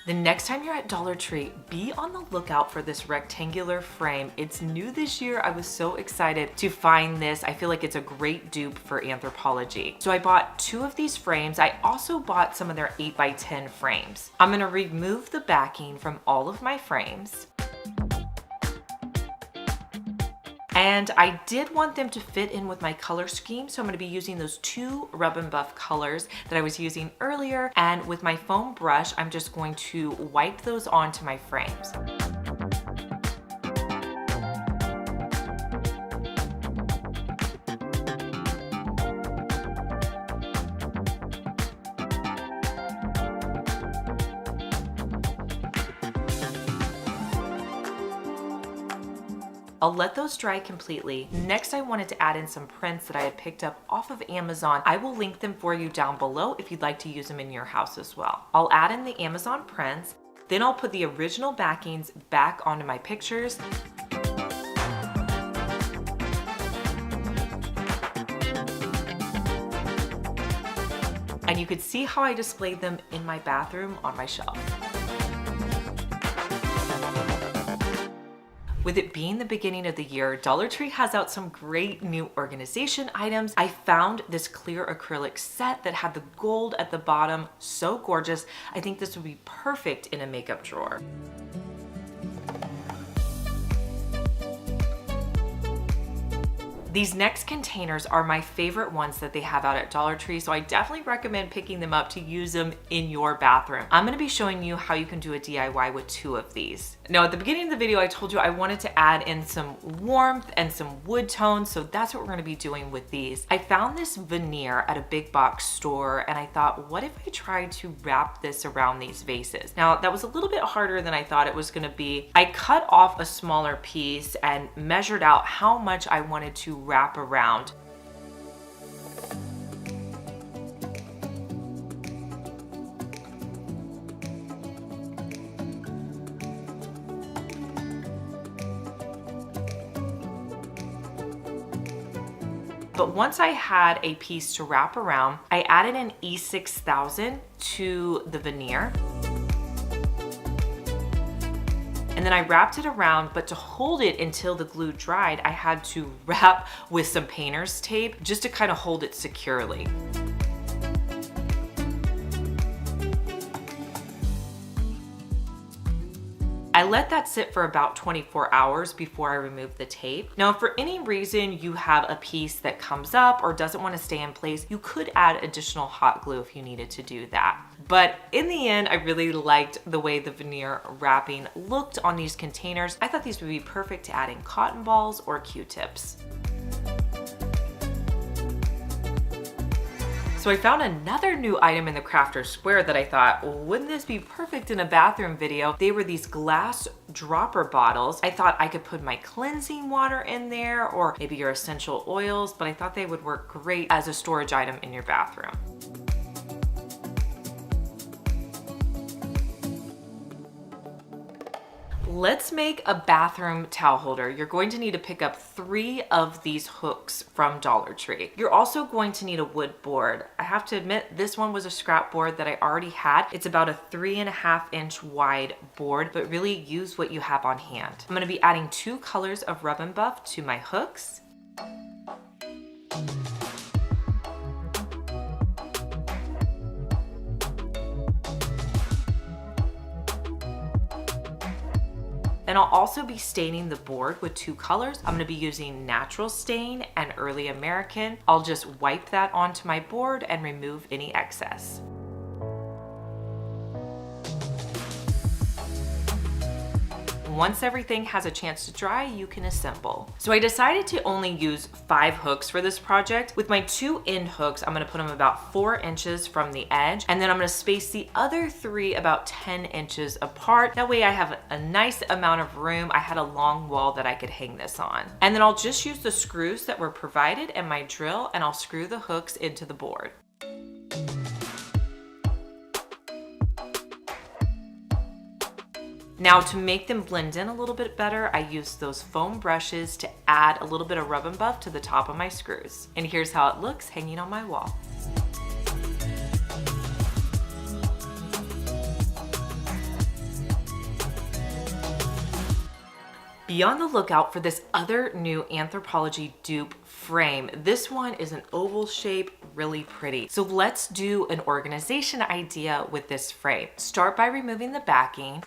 The next time you're at Dollar Tree, be on the lookout for this rectangular frame. It's new this year. I was so excited to find this. I feel like it's a great dupe for Anthropologie. So I bought 2 of these frames. I also bought some of their 8x10 frames. I'm gonna remove the backing from all of my frames. And I did want them to fit in with my color scheme, so I'm gonna be using those 2 Rub and Buff colors that I was using earlier, and with my foam brush, I'm just going to wipe those onto my frames. I'll let those dry completely. Next, I wanted to add in some prints that I had picked up off of Amazon. I will link them for you down below if you'd like to use them in your house as well. I'll add in the Amazon prints, then I'll put the original backings back onto my pictures. And you could see how I displayed them in my bathroom on my shelf. With it being the beginning of the year, Dollar Tree has out some great new organization items. I found this clear acrylic set that had the gold at the bottom, so gorgeous. I think this would be perfect in a makeup drawer. These next containers are my favorite ones that they have out at Dollar Tree, so I definitely recommend picking them up to use them in your bathroom. I'm gonna be showing you how you can do a DIY with 2 of these. Now, at the beginning of the video, I told you I wanted to add in some warmth and some wood tones, so that's what we're gonna be doing with these. I found this veneer at a big box store, and I thought, what if I tried to wrap this around these vases? Now, that was a little bit harder than I thought it was gonna be. I cut off a smaller piece and measured out how much I wanted to wrap around. But once I had a piece to wrap around, I added an E6000 to the veneer. And then I wrapped it around, but to hold it until the glue dried, I had to wrap with some painter's tape just to kind of hold it securely. I let that sit for about 24 hours before I removed the tape. Now, if for any reason you have a piece that comes up or doesn't want to stay in place, you could add additional hot glue if you needed to do that. But in the end, I really liked the way the veneer wrapping looked on these containers. I thought these would be perfect to add in cotton balls or Q-tips. So I found another new item in the Crafter's Square that I thought, well, wouldn't this be perfect in a bathroom video? They were these glass dropper bottles. I thought I could put my cleansing water in there or maybe your essential oils, but I thought they would work great as a storage item in your bathroom. Let's make a bathroom towel holder. You're going to need to pick up 3 of these hooks from Dollar Tree. You're also going to need a wood board. I have to admit, this one was a scrap board that I already had. It's about a 3.5-inch wide board, but really use what you have on hand. I'm gonna be adding 2 colors of Rub and Buff to my hooks. And I'll also be staining the board with 2 colors. I'm gonna be using Natural Stain and Early American. I'll just wipe that onto my board and remove any excess. Once everything has a chance to dry, you can assemble. So I decided to only use 5 hooks for this project. With my 2 end hooks, I'm gonna put them about 4 inches from the edge, and then I'm gonna space the other 3 about 10 inches apart. That way I have a nice amount of room. I had a long wall that I could hang this on. And then I'll just use the screws that were provided and my drill, and I'll screw the hooks into the board. Now, to make them blend in a little bit better, I used those foam brushes to add a little bit of Rub and Buff to the top of my screws. And here's how it looks hanging on my wall. Be on the lookout for this other new Anthropologie dupe frame. This one is an oval shape, really pretty. So let's do an organization idea with this frame. Start by removing the backing.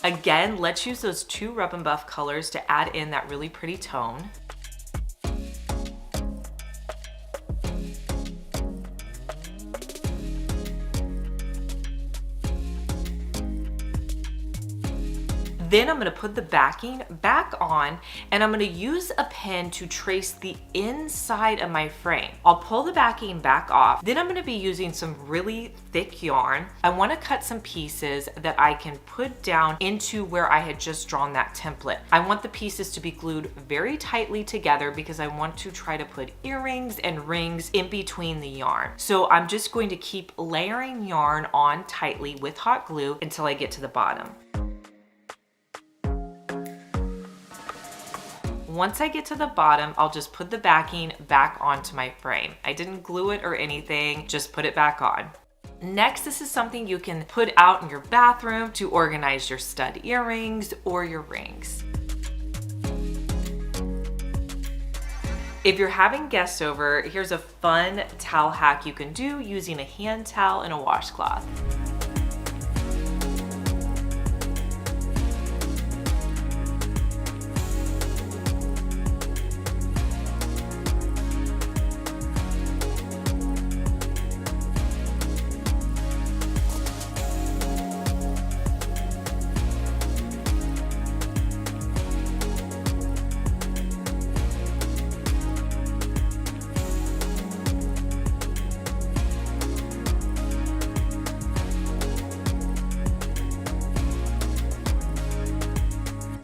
Again, let's use those 2 Rub and Buff colors to add in that really pretty tone. Then I'm gonna put the backing back on and I'm gonna use a pen to trace the inside of my frame. I'll pull the backing back off. Then I'm gonna be using some really thick yarn. I wanna cut some pieces that I can put down into where I had just drawn that template. I want the pieces to be glued very tightly together because I want to try to put earrings and rings in between the yarn. So I'm just going to keep layering yarn on tightly with hot glue until I get to the bottom. Once I get to the bottom, I'll just put the backing back onto my frame. I didn't glue it or anything, just put it back on. Next, this is something you can put out in your bathroom to organize your stud earrings or your rings. If you're having guests over, here's a fun towel hack you can do using a hand towel and a washcloth.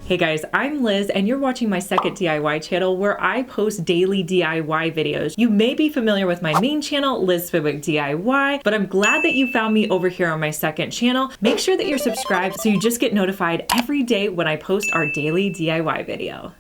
Hey guys, I'm Liz and you're watching my second DIY channel where I post daily DIY videos. You may be familiar with my main channel, Liz Fenwick DIY, but I'm glad that you found me over here on my second channel. Make sure that you're subscribed so you just get notified every day when I post our daily DIY video.